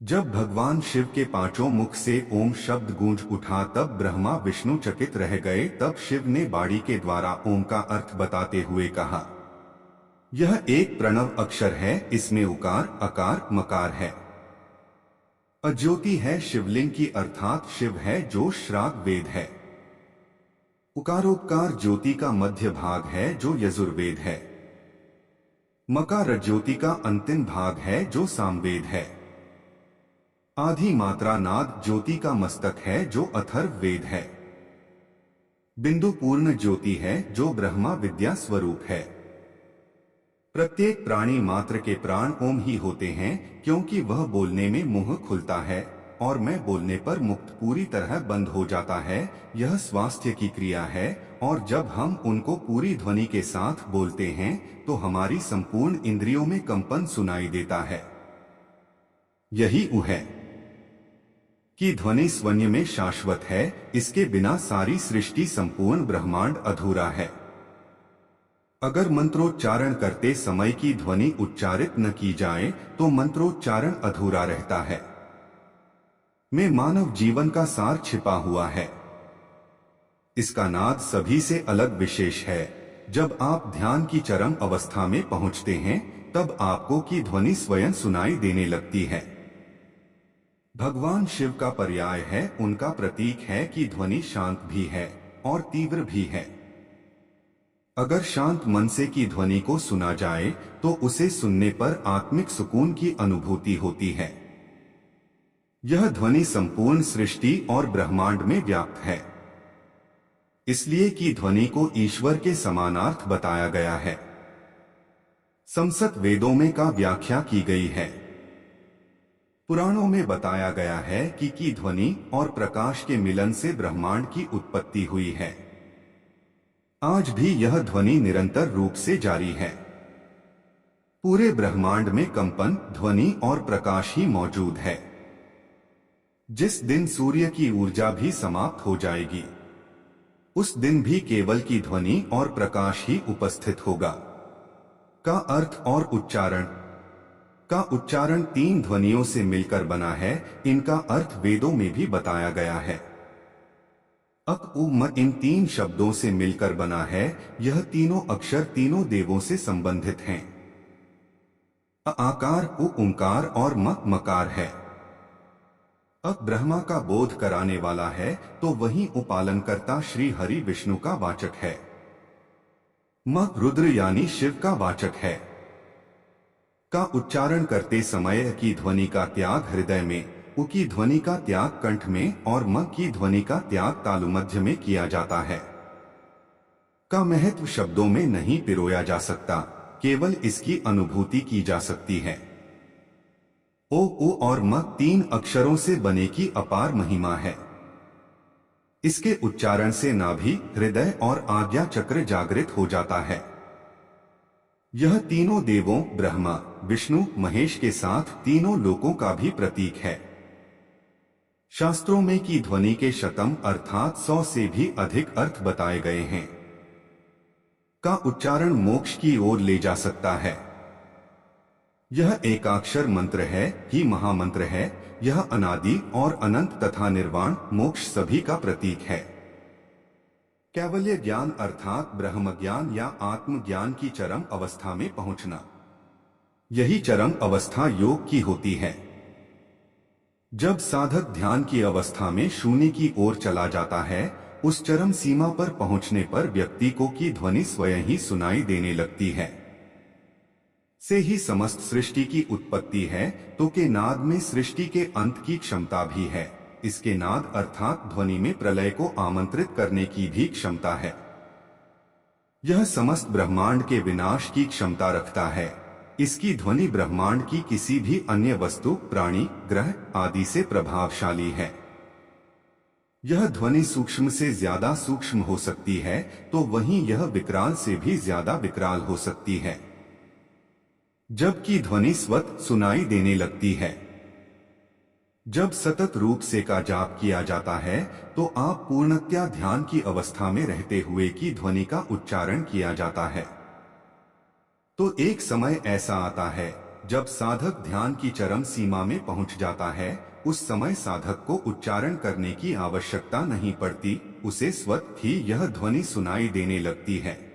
जब भगवान शिव के पांचों मुख से ओम शब्द गूंज उठा तब ब्रह्मा विष्णु चकित रह गए। तब शिव ने बाड़ी के द्वारा ओम का अर्थ बताते हुए कहा, यह एक प्रणव अक्षर है, इसमें उकार अकार मकार है। अज्योति है शिवलिंग की अर्थात शिव है जो श्राग वेद है। उकारोपकार ज्योति का मध्य भाग है जो यजुर्वेद है। मकार ज्योति का अंतिम भाग है जो सामवेद है। आधि मात्रा नाद ज्योति का मस्तक है जो अथर्ववेद है। बिंदु पूर्ण ज्योति है जो ब्रह्मा विद्या स्वरूप है। प्रत्येक प्राणी मात्र के प्राण ओम ही होते हैं, क्योंकि वह बोलने में मुंह खुलता है और मैं बोलने पर मुक्त पूरी तरह बंद हो जाता है। यह स्वास्थ्य की क्रिया है और जब हम उनको पूरी ध्वनि के साथ बोलते हैं तो हमारी संपूर्ण इंद्रियों में कंपन सुनाई देता है। यही ऊ है कि ध्वनि स्वन्य में शाश्वत है, इसके बिना सारी सृष्टि संपूर्ण ब्रह्मांड अधूरा है। अगर मंत्रोच्चारण करते समय की ध्वनि उच्चारित न की जाए तो मंत्रोच्चारण अधूरा रहता है। में मानव जीवन का सार छिपा हुआ है। इसका नाद सभी से अलग विशेष है। जब आप ध्यान की चरम अवस्था में पहुंचते हैं तब आपको की ध्वनि स्वयं सुनाई देने लगती है। भगवान शिव का पर्याय है, उनका प्रतीक है कि ध्वनि शांत भी है और तीव्र भी है। अगर शांत मन से की ध्वनि को सुना जाए तो उसे सुनने पर आत्मिक सुकून की अनुभूति होती है। यह ध्वनि संपूर्ण सृष्टि और ब्रह्मांड में व्याप्त है, इसलिए कि ध्वनि को ईश्वर के समानार्थ बताया गया है। संसत वेदों में का व्याख्या की गई है। पुराणों में बताया गया है कि ध्वनि और प्रकाश के मिलन से ब्रह्मांड की उत्पत्ति हुई है। आज भी यह ध्वनि निरंतर रूप से जारी है। पूरे ब्रह्मांड में कंपन, ध्वनि और प्रकाश ही मौजूद है। जिस दिन सूर्य की ऊर्जा भी समाप्त हो जाएगी उस दिन भी केवल की ध्वनि और प्रकाश ही उपस्थित होगा। का अर्थ और उच्चारण। का उच्चारण तीन ध्वनियों से मिलकर बना है। इनका अर्थ वेदों में भी बताया गया है। अक उ म इन तीन शब्दों से मिलकर बना है। यह तीनों अक्षर तीनों देवों से संबंधित हैं। अ आकार, उ ओंकार और म मकार है। अक ब्रह्मा का बोध कराने वाला है तो वहीं उपालनकर्ता श्री हरि विष्णु का वाचक है। म रुद्र यानी शिव का वाचक है। का उच्चारण करते समय की ध्वनि का त्याग हृदय में, उ की ध्वनि का त्याग कंठ में और म की ध्वनि का त्याग तालुमध्य में किया जाता है। का महत्व शब्दों में नहीं पिरोया जा सकता, केवल इसकी अनुभूति की जा सकती है। ओ उ और म तीन अक्षरों से बने की अपार महिमा है। इसके उच्चारण से नाभि, हृदय और आज्ञा चक्र जागृत हो जाता है। यह तीनों देवों ब्रह्मा, विष्णु, महेश के साथ तीनों लोकों का भी प्रतीक है। शास्त्रों में की ध्वनि के शतम अर्थात 100 से भी अधिक अर्थ बताए गए हैं। का उच्चारण मोक्ष की ओर ले जा सकता है। यह एकाक्षर मंत्र है, ही महामंत्र है। यह अनादि और अनंत तथा निर्वाण मोक्ष सभी का प्रतीक है। कैवल्य ज्ञान अर्थात ब्रह्म ज्ञान या आत्मज्ञान की चरम अवस्था में पहुंचना, यही चरम अवस्था योग की होती है। जब साधक ध्यान की अवस्था में शून्य की ओर चला जाता है, उस चरम सीमा पर पहुंचने पर व्यक्ति को की ध्वनि स्वयं ही सुनाई देने लगती है। से ही समस्त सृष्टि की उत्पत्ति है, तो के नाद में सृष्टि के अंत की क्षमता भी है। इसके नाद अर्थात ध्वनि में प्रलय को आमंत्रित करने की भी क्षमता है। यह समस्त ब्रह्मांड के विनाश की क्षमता रखता है। इसकी ध्वनि ब्रह्मांड की किसी भी अन्य वस्तु, प्राणी, ग्रह आदि से प्रभावशाली है। यह ध्वनि सूक्ष्म से ज्यादा सूक्ष्म हो सकती है तो वहीं यह विकराल से भी ज्यादा विकराल हो सकती है। जबकि ध्वनि स्वत सुनाई देने लगती है। जब सतत रूप से का जाप किया जाता है तो आप पूर्णतया ध्यान की अवस्था में रहते हुए की ध्वनि का उच्चारण किया जाता है। तो एक समय ऐसा आता है जब साधक ध्यान की चरम सीमा में पहुंच जाता है, उस समय साधक को उच्चारण करने की आवश्यकता नहीं पड़ती, उसे स्वतः ही यह ध्वनि सुनाई देने लगती है।